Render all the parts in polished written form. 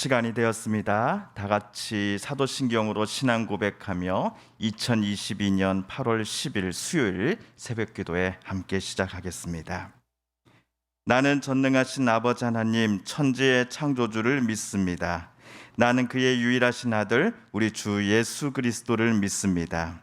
시간이 되었습니다. 다 같이 사도신경으로 신앙 고백하며 2022년 8월 10일 수요일 새벽기도에 함께 시작하겠습니다. 나는 전능하신 아버지 하나님 천지의 창조주를 믿습니다. 나는 그의 유일하신 아들 우리 주 예수 그리스도를 믿습니다.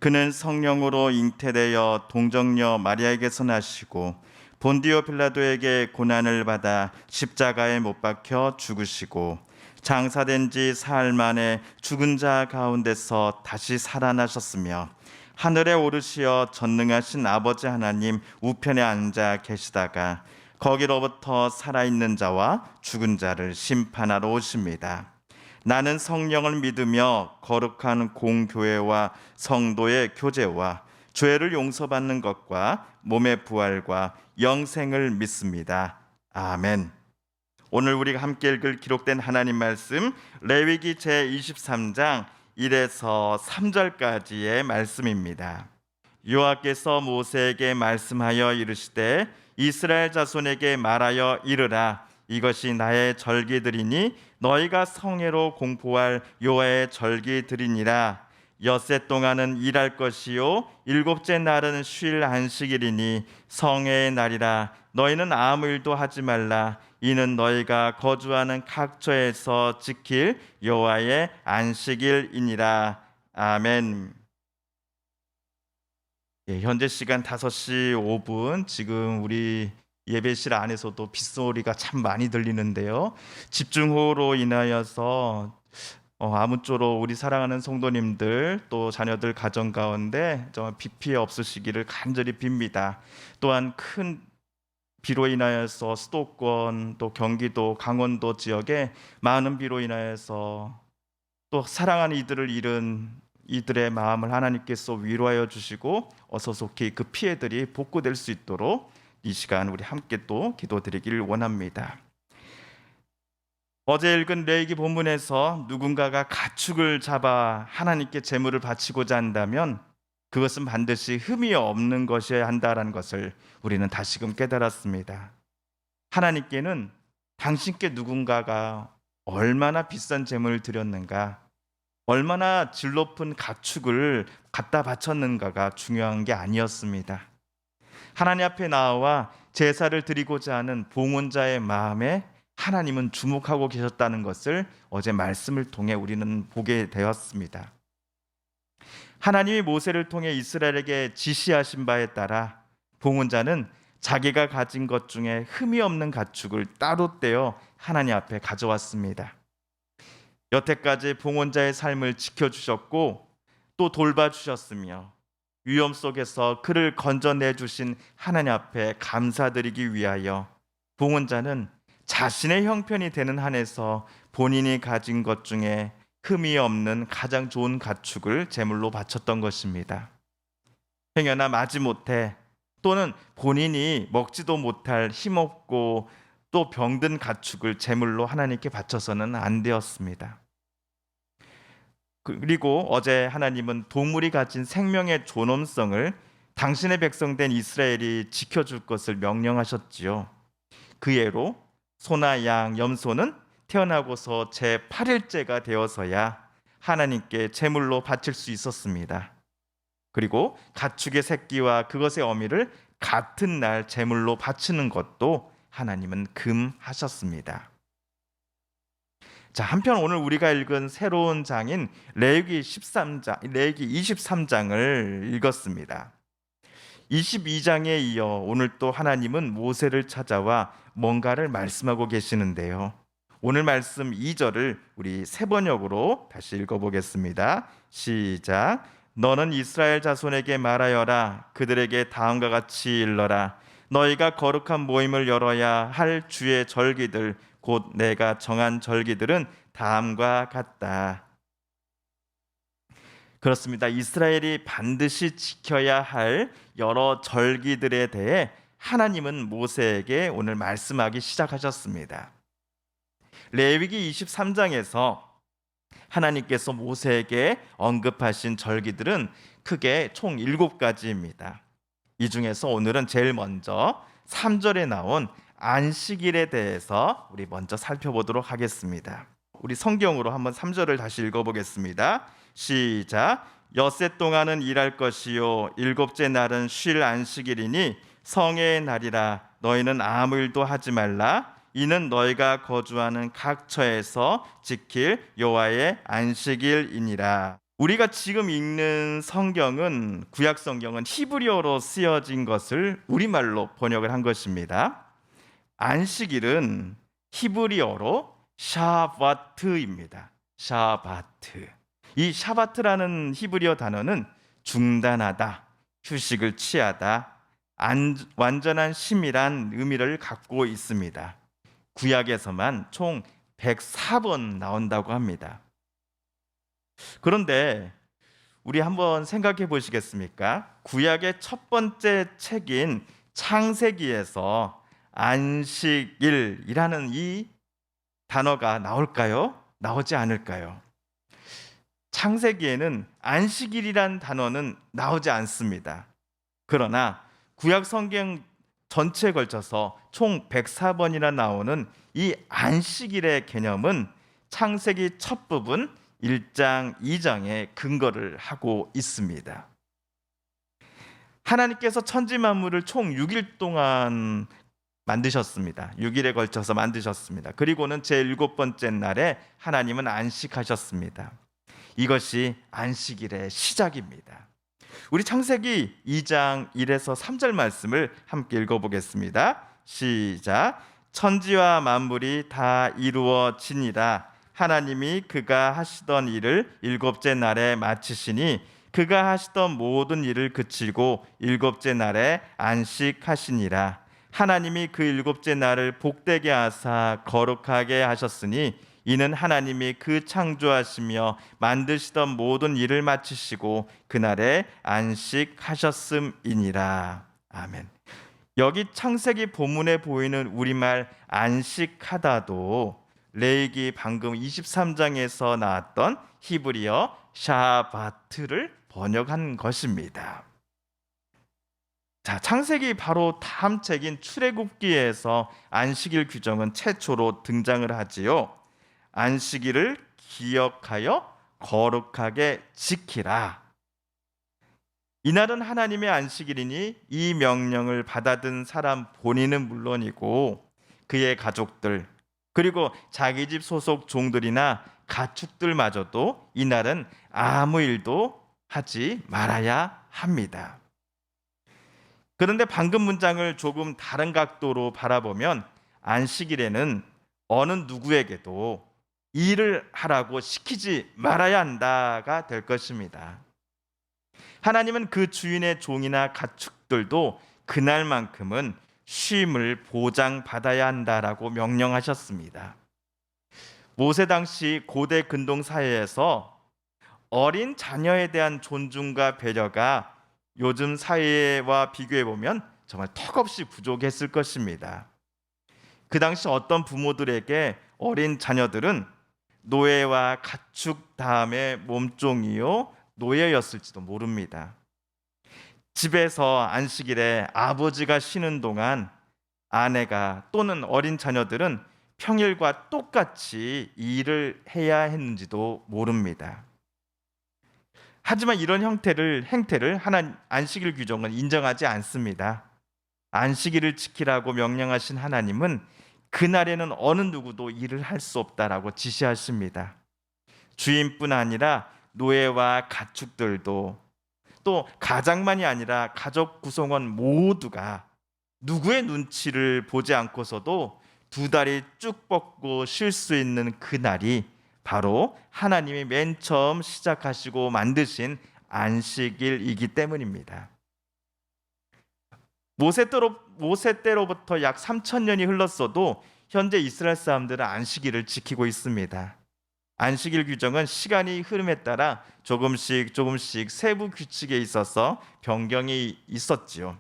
그는 성령으로 잉태되어 동정녀 마리아에게서 나시고 본디오 빌라도에게 고난을 받아 십자가에 못 박혀 죽으시고 장사된 지 사흘 만에 죽은 자 가운데서 다시 살아나셨으며 하늘에 오르시어 전능하신 아버지 하나님 우편에 앉아 계시다가 거기로부터 살아있는 자와 죽은 자를 심판하러 오십니다. 나는 성령을 믿으며 거룩한 공교회와 성도의 교제와 죄를 용서받는 것과 몸의 부활과 영생을 믿습니다. 아멘. 오늘 우리가 함께 읽을 기록된 하나님 말씀 레위기 제23장 1에서 3절까지의 말씀입니다. 여호와께서 모세에게 말씀하여 이르시되 이스라엘 자손에게 말하여 이르라. 이것이 나의 절기들이니 너희가 성회로 공포할 여호와의 절기들이니라. 엿새 동안은 일할 것이요 일곱째 날은 쉴 안식일이니 성회의 날이라. 너희는 아무 일도 하지 말라. 이는 너희가 거주하는 각처에서 지킬 여호와의 안식일이니라. 아멘. 현재 시간 5시 5분. 지금 우리 예배실 안에서도 빗소리가 참 많이 들리는데요. 집중호우로 인하여서 아무쪼록 우리 사랑하는 성도님들 또 자녀들 가정 가운데 정말 비 피해 없으시기를 간절히 빕니다. 또한 큰 비로 인하여서 수도권 또 경기도 강원도 지역에 많은 비로 인하여서 또 사랑하는 이들을 잃은 이들의 마음을 하나님께서 위로하여 주시고 어서 속히 그 피해들이 복구될 수 있도록 이 시간 우리 함께 또 기도드리길 원합니다. 어제 읽은 레위기 본문에서 누군가가 가축을 잡아 하나님께 제물을 바치고자 한다면 그것은 반드시 흠이 없는 것이어야 한다는 것을 우리는 다시금 깨달았습니다. 하나님께는 당신께 누군가가 얼마나 비싼 제물을 드렸는가, 얼마나 질 높은 가축을 갖다 바쳤는가가 중요한 게 아니었습니다. 하나님 앞에 나와 제사를 드리고자 하는 봉헌자의 마음에 하나님은 주목하고 계셨다는 것을 어제 말씀을 통해 우리는 보게 되었습니다. 하나님이 모세를 통해 이스라엘에게 지시하신 바에 따라 봉헌자는 자기가 가진 것 중에 흠이 없는 가축을 따로 떼어 하나님 앞에 가져왔습니다. 여태까지 봉헌자의 삶을 지켜주셨고 또 돌봐주셨으며 위험 속에서 그를 건져내주신 하나님 앞에 감사드리기 위하여 봉헌자는 자신의 형편이 되는 한에서 본인이 가진 것 중에 흠이 없는 가장 좋은 가축을 제물로 바쳤던 것입니다. 행여나 마지못해 또는 본인이 먹지도 못할 힘없고 또 병든 가축을 제물로 하나님께 바쳐서는 안 되었습니다. 그리고 어제 하나님은 동물이 가진 생명의 존엄성을 당신의 백성된 이스라엘이 지켜줄 것을 명령하셨지요. 그 예로 소나 양, 염소는 태어나고서 제8일째가 되어서야 하나님께 제물로 바칠 수 있었습니다. 그리고 가축의 새끼와 그것의 어미를 같은 날 제물로 바치는 것도 하나님은 금하셨습니다. 자, 한편 오늘 우리가 읽은 새로운 장인 레위기 23장을 읽었습니다. 22장에 이어 오늘 또 하나님은 모세를 찾아와 뭔가를 말씀하고 계시는데요. 오늘 말씀 2절을 우리 세 번역으로 다시 읽어보겠습니다. 시작. 너는 이스라엘 자손에게 말하여라. 그들에게 다음과 같이 일러라. 너희가 거룩한 모임을 열어야 할 주의 절기들 곧 내가 정한 절기들은 다음과 같다. 그렇습니다. 이스라엘이 반드시 지켜야 할 여러 절기들에 대해 하나님은 모세에게 오늘 말씀하기 시작하셨습니다. 레위기 23장에서 하나님께서 모세에게 언급하신 절기들은 크게 총 7가지입니다. 이 중에서 오늘은 제일 먼저 3절에 나온 안식일에 대해서 우리 먼저 살펴보도록 하겠습니다. 우리 성경으로 한번 3절을 다시 읽어보겠습니다. 시작. 엿새 동안은 일할 것이요 일곱째 날은 쉴 안식일이니 성회의 날이라. 너희는 아무 일도 하지 말라. 이는 너희가 거주하는 각 처에서 지킬 여호와의 안식일이니라. 우리가 지금 읽는 성경은, 구약 성경은 히브리어로 쓰여진 것을 우리말로 번역을 한 것입니다. 안식일은 히브리어로 샤바트입니다. 샤바트. 이 샤바트라는 히브리어 단어는 중단하다, 휴식을 취하다, 완전한 쉼이란 의미를 갖고 있습니다. 구약에서만 총 104번 나온다고 합니다. 그런데 우리 한번 생각해 보시겠습니까? 구약의 첫 번째 책인 창세기에서 안식일이라는 이 단어가 나올까요? 나오지 않을까요? 창세기에는 안식일이란 단어는 나오지 않습니다. 그러나 구약 성경 전체에 걸쳐서 총 104번이나 나오는 이 안식일의 개념은 창세기 첫 부분 1장, 2장에 근거를 하고 있습니다. 하나님께서 천지 만물을 총 6일 동안 만드셨습니다. 6일에 걸쳐서 만드셨습니다. 그리고는 제7번째 날에 하나님은 안식하셨습니다. 이것이 안식일의 시작입니다. 우리 창세기 2장 1에서 3절 말씀을 함께 읽어보겠습니다. 시작. 천지와 만물이 다 이루어지니라. 하나님이 그가 하시던 일을 일곱째 날에 마치시니 그가 하시던 모든 일을 그치고 일곱째 날에 안식하시니라. 하나님이 그 일곱째 날을 복되게 하사 거룩하게 하셨으니 이는 하나님이 그 창조하시며 만드시던 모든 일을 마치시고 그날에 안식하셨음이니라. 아멘. 여기 창세기 본문에 보이는 우리말 안식하다도 레위기 방금 23장에서 나왔던 히브리어 샤바트를 번역한 것입니다. 자, 창세기 바로 다음 책인 출애굽기에서 안식일 규정은 최초로 등장을 하지요. 안식일을 기억하여 거룩하게 지키라. 이날은 하나님의 안식일이니 이 명령을 받아든 사람 본인은 물론이고 그의 가족들, 그리고 자기 집 소속 종들이나 가축들마저도 이날은 아무 일도 하지 말아야 합니다. 그런데 방금 문장을 조금 다른 각도로 바라보면 안식일에는 어느 누구에게도 일을 하라고 시키지 말아야 한다가 될 것입니다. 하나님은 그 주인의 종이나 가축들도 그날만큼은 쉼을 보장받아야 한다라고 명령하셨습니다. 모세 당시 고대 근동 사회에서 어린 자녀에 대한 존중과 배려가 요즘 사회와 비교해 보면 정말 턱없이 부족했을 것입니다. 그 당시 어떤 부모들에게 어린 자녀들은 노예와 가축 다음에 몸종이요 노예였을지도 모릅니다. 집에서 안식일에 아버지가 쉬는 동안 아내가 또는 어린 자녀들은 평일과 똑같이 일을 해야 했는지도 모릅니다. 하지만 이런 행태를 하나님 안식일 규정은 인정하지 않습니다. 안식일을 지키라고 명령하신 하나님은 그날에는 어느 누구도 일을 할 수 없다라고 지시하십니다. 주인뿐 아니라 노예와 가축들도, 또 가장만이 아니라 가족 구성원 모두가 누구의 눈치를 보지 않고서도 두 다리 쭉 뻗고 쉴 수 있는 그날이 바로 하나님이 맨 처음 시작하시고 만드신 안식일이기 때문입니다. 모세 때로부터 약 3,000년이 흘렀어도 현재 이스라엘 사람들은 안식일을 지키고 있습니다. 안식일 규정은 시간이 흐름에 따라 조금씩 세부 규칙에 있어서 변경이 있었지요.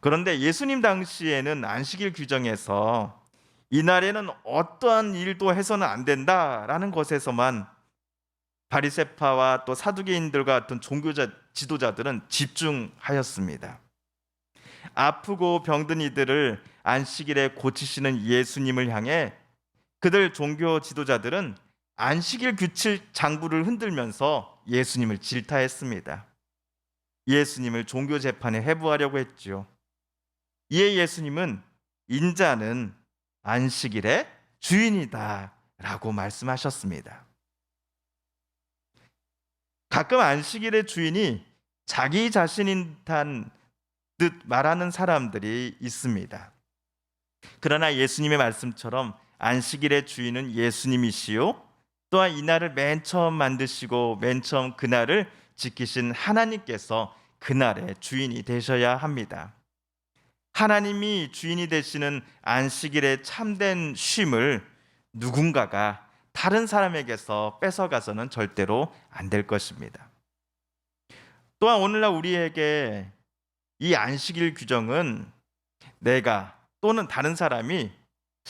그런데 예수님 당시에는 안식일 규정에서 이날에는 어떠한 일도 해서는 안 된다라는 것에서만 바리새파와 또 사두개인들과 같은 종교 지도자들은 집중하였습니다. 아프고 병든 이들을 안식일에 고치시는 예수님을 향해 그들 종교 지도자들은 안식일 규칙 장부를 흔들면서 예수님을 질타했습니다. 예수님을 종교 재판에 해부하려고 했지요. 이에 예수님은 인자는 안식일의 주인이다라고 말씀하셨습니다. 가끔 안식일의 주인이 자기 자신인 듯 말하는 사람들이 있습니다. 그러나 예수님의 말씀처럼 안식일의 주인은 예수님이시요, 또한 이날을 맨 처음 만드시고 맨 처음 그날을 지키신 하나님께서 그날의 주인이 되셔야 합니다. 하나님이 주인이 되시는 안식일의 참된 쉼을 누군가가 다른 사람에게서 뺏어가서는 절대로 안 될 것입니다. 또한 오늘날 우리에게 이 안식일 규정은 내가 또는 다른 사람이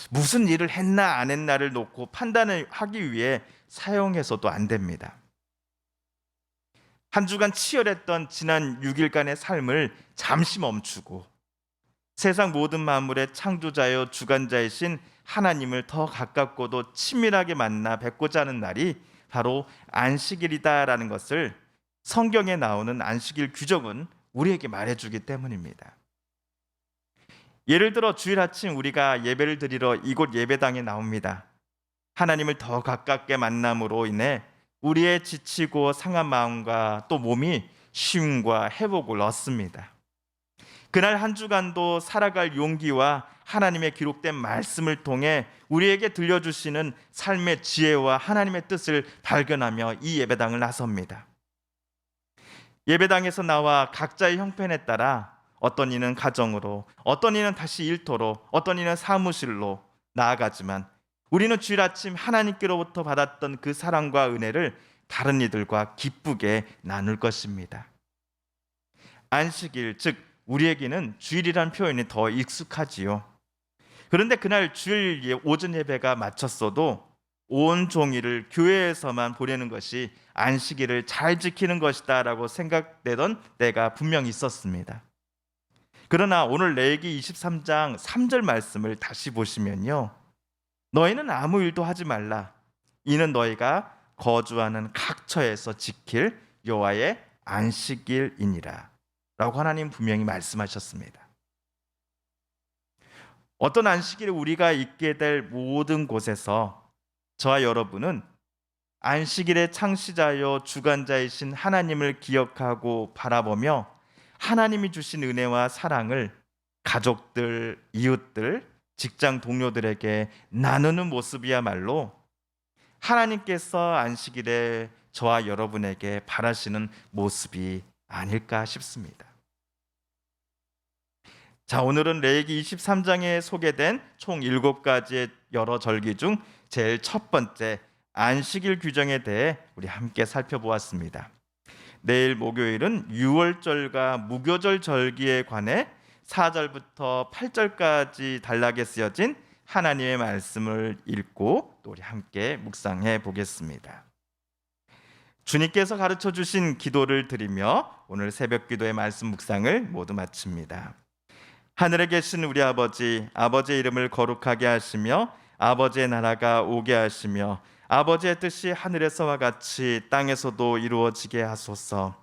무슨 일을 했나 안 했나를 놓고 판단을 하기 위해 사용해서도 안 됩니다. 한 주간 치열했던 지난 6일간의 삶을 잠시 멈추고 세상 모든 만물의 창조자여 주관자이신 하나님을 더 가깝고도 친밀하게 만나 뵙고자 하는 날이 바로 안식일이다라는 것을 성경에 나오는 안식일 규정은 우리에게 말해주기 때문입니다. 예를 들어 주일 아침 우리가 예배를 드리러 이곳 예배당에 나옵니다. 하나님을 더 가깝게 만남으로 인해 우리의 지치고 상한 마음과 또 몸이 쉼과 회복을 얻습니다. 그날 한 주간도 살아갈 용기와 하나님의 기록된 말씀을 통해 우리에게 들려주시는 삶의 지혜와 하나님의 뜻을 발견하며 이 예배당을 나섭니다. 예배당에서 나와 각자의 형편에 따라 어떤 이는 가정으로, 어떤 이는 다시 일터로, 어떤 이는 사무실로 나아가지만 우리는 주일 아침 하나님께로부터 받았던 그 사랑과 은혜를 다른 이들과 기쁘게 나눌 것입니다. 안식일, 즉 우리에게는 주일이라는 표현이 더 익숙하지요. 그런데 그날 주일 오전 예배가 마쳤어도 온 종일을 교회에서만 보내는 것이 안식일을 잘 지키는 것이다 라고 생각되던 때가 분명히 있었습니다. 그러나 오늘 레위기 23장 3절 말씀을 다시 보시면요, 너희는 아무 일도 하지 말라. 이는 너희가 거주하는 각 처에서 지킬 여호와의 안식일이니라 라고 하나님 분명히 말씀하셨습니다. 어떤 안식일에 우리가 있게 될 모든 곳에서 저와 여러분은 안식일의 창시자여 주관자이신 하나님을 기억하고 바라보며 하나님이 주신 은혜와 사랑을 가족들, 이웃들, 직장 동료들에게 나누는 모습이야말로 하나님께서 안식일에 저와 여러분에게 바라시는 모습이 아닐까 싶습니다. 자, 오늘은 레위기 23장에 소개된 총 7가지의 여러 절기 중 제일 첫 번째 안식일 규정에 대해 우리 함께 살펴보았습니다. 내일 목요일은 유월절과 무교절 절기에 관해 4절부터 8절까지 단락에 쓰여진 하나님의 말씀을 읽고 또 우리 함께 묵상해 보겠습니다. 주님께서 가르쳐 주신 기도를 드리며 오늘 새벽 기도의 말씀 묵상을 모두 마칩니다. 하늘에 계신 우리 아버지, 아버지의 이름을 거룩하게 하시며 아버지의 나라가 오게 하시며 아버지의 뜻이 하늘에서와 같이 땅에서도 이루어지게 하소서.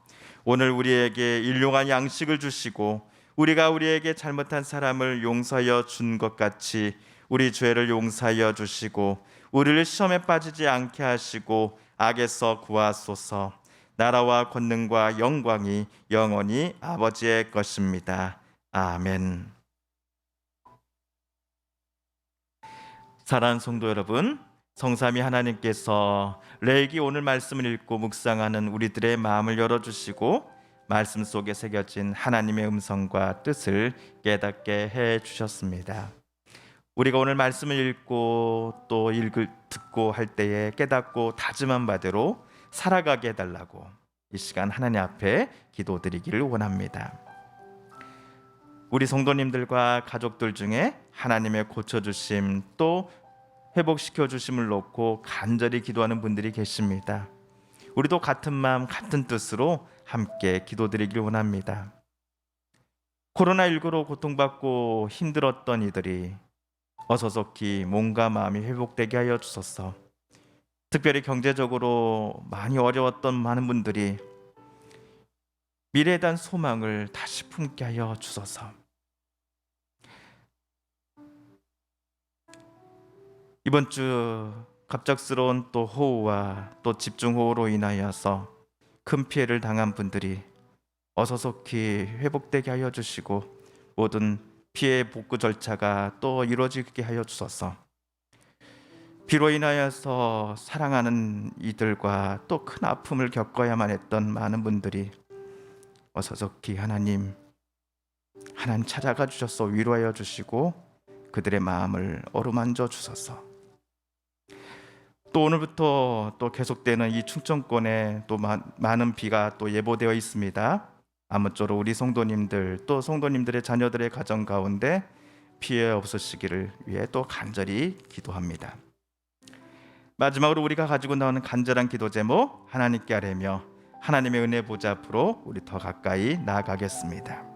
오늘 우리에게 일용할 양식을 주시고 우리가 우리에게 잘못한 사람을 용서하여 준 것 같이 우리 죄를 용서하여 주시고 우리를 시험에 빠지지 않게 하시고 악에서 구하소서. 나라와 권능과 영광이 영원히 아버지의 것입니다. 아멘. 사랑하는 성도 여러분, 성삼위 하나님께서 레위기 오늘 말씀을 읽고 묵상하는 우리들의 마음을 열어주시고 말씀 속에 새겨진 하나님의 음성과 뜻을 깨닫게 해주셨습니다. 우리가 오늘 말씀을 읽고 또 듣고 할 때에 깨닫고 다짐한 바대로 살아가게 해달라고 이 시간 하나님 앞에 기도드리기를 원합니다. 우리 성도님들과 가족들 중에 하나님의 고쳐주심 또 회복시켜 주심을 놓고 간절히 기도하는 분들이 계십니다. 우리도 같은 마음 같은 뜻으로 함께 기도드리길 원합니다. 코로나19로 고통받고 힘들었던 이들이 어서속히 몸과 마음이 회복되게 하여 주소서. 특별히 경제적으로 많이 어려웠던 많은 분들이 미래에 대한 소망을 다시 품게 하여 주소서. 이번 주 갑작스러운 또 호우와 또 집중호우로 인하여서 큰 피해를 당한 분들이 어서속히 회복되게 하여 주시고 모든 피해 복구 절차가 또 이루어지게 하여 주소서. 비로 인하여서 사랑하는 이들과 또 큰 아픔을 겪어야만 했던 많은 분들이 어서속히 하나님 찾아가 주셔서 위로하여 주시고 그들의 마음을 어루만져 주소서. 또 오늘부터 또 계속되는 이 충청권에 또 많은 비가 또 예보되어 있습니다. 아무쪼록 우리 성도님들 또 성도님들의 자녀들의 가정 가운데 피해 없으시기를 위해 또 간절히 기도합니다. 마지막으로 우리가 가지고 나오는 간절한 기도 제목 하나님께 아뢰며 하나님의 은혜 보좌 앞으로 우리 더 가까이 나아가겠습니다.